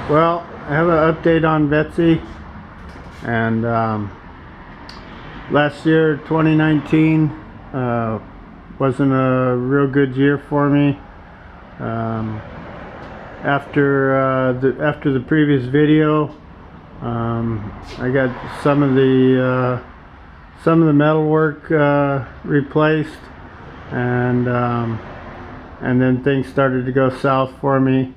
Well, I have an update on Betsy, and last year, 2019, wasn't a real good year for me. After the previous video, I got some of the metal work replaced, and then things started to go south for me.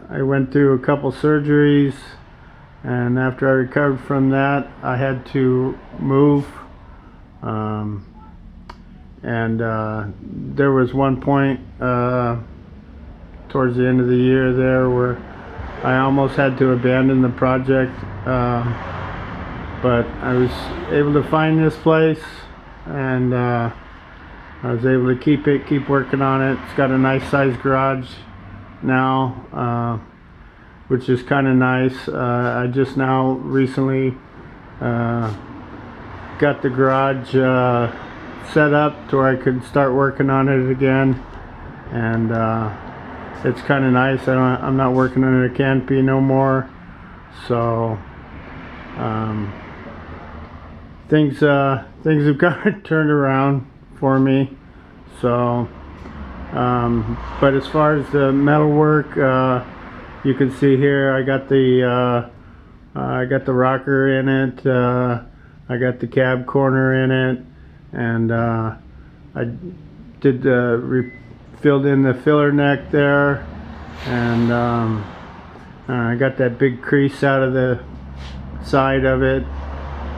I went through a couple surgeries, and after I recovered from that, I had to move. There was one point towards the end of the year there where I almost had to abandon the project, but I was able to find this place, and I was able to keep working on it. It's got a nice sized garage now, which is kind of nice. I just now recently got the garage set up to where I could start working on it again, and it's kind of nice. I'm not working under a canopy no more, so things have kind of turned around for me. So but as far as the metal work, you can see here I got the rocker in it, I got the cab corner in it, and I did filled in the filler neck there, and I got that big crease out of the side of it,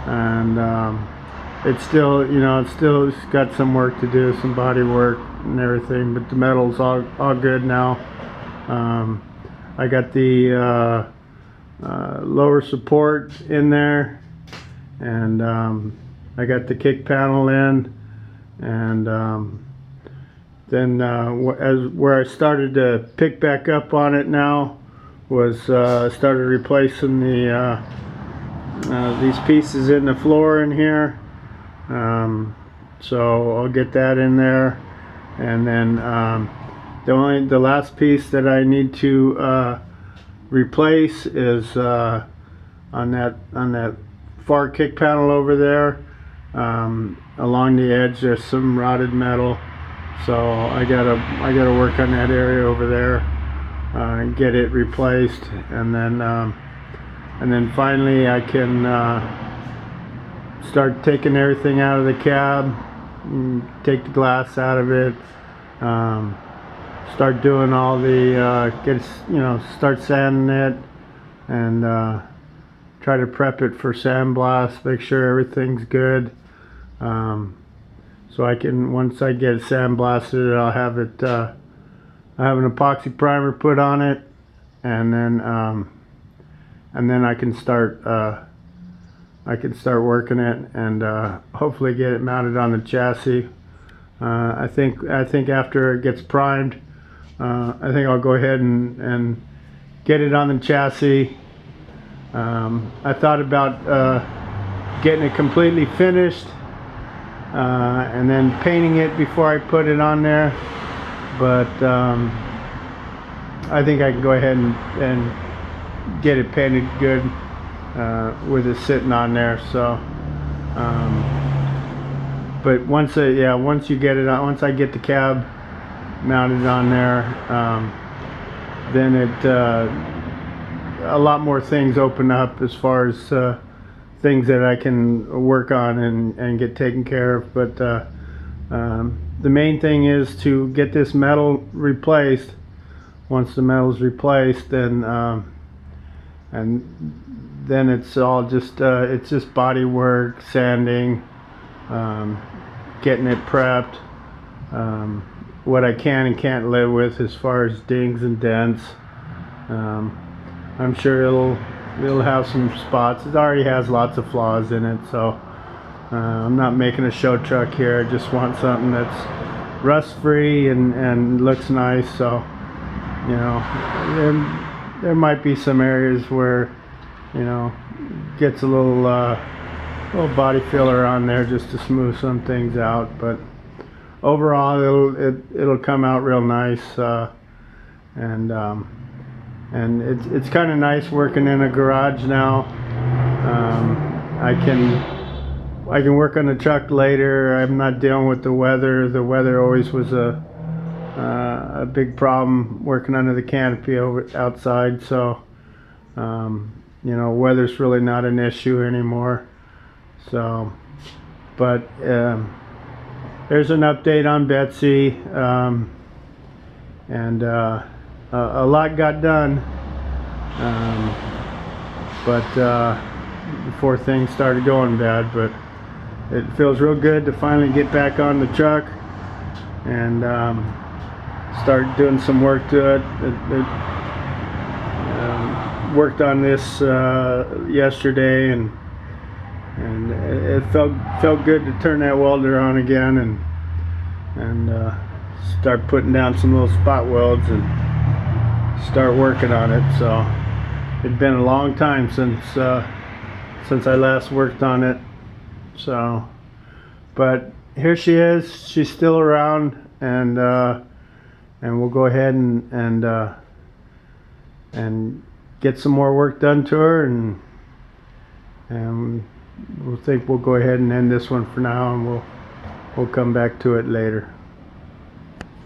and it's still, it's still got some work to do, some body work and everything, but the metal's all good now. I got the lower support in there, and I got the kick panel in, and then where I started to pick back up on it now was started replacing the these pieces in the floor in here. So I'll get that in there, and then the last piece that I need to replace is on that far kick panel over there. Along the edge there's some rotted metal, so I gotta work on that area over there and get it replaced, and then finally I can start taking everything out of the cab, take the glass out of it, start doing all the start sanding it, and try to prep it for sandblast, make sure everything's good, so I can, once I get it sandblasted, I'll have it I have an epoxy primer put on it, and then I can start working it, and hopefully get it mounted on the chassis. I think after it gets primed, I think I'll go ahead and get it on the chassis. I thought about getting it completely finished and then painting it before I put it on there, but I think I can go ahead and get it painted good with it sitting on there. So but once you get it on, once I get the cab mounted on there, then a lot more things open up as far as things that I can work on and get taken care of. But the main thing is to get this metal replaced. Once the metal's replaced, then it's all just it's just body work, sanding, getting it prepped, what I can and can't live with as far as dings and dents. I'm sure it'll have some spots. It already has lots of flaws in it, so I'm not making a show truck here. I just want something that's rust free and looks nice. So there might be some areas where gets a little body filler on there just to smooth some things out, but overall it'll come out real nice, and and it's kind of nice working in a garage now. I can work on the truck later. I'm not dealing with the weather. The weather always was a big problem working under the canopy outside. So you know, weather's really not an issue anymore. So, but there's an update on Betsy, and a lot got done, but before things started going bad. But it feels real good to finally get back on the truck and start doing some work to it. Worked on this yesterday, and it felt good to turn that welder on again and start putting down some little spot welds and start working on it. So it'd been a long time since I last worked on it. So, but here she is. She's still around, and we'll go ahead and get some more work done to her, and we'll go ahead and end this one for now, and we'll come back to it later.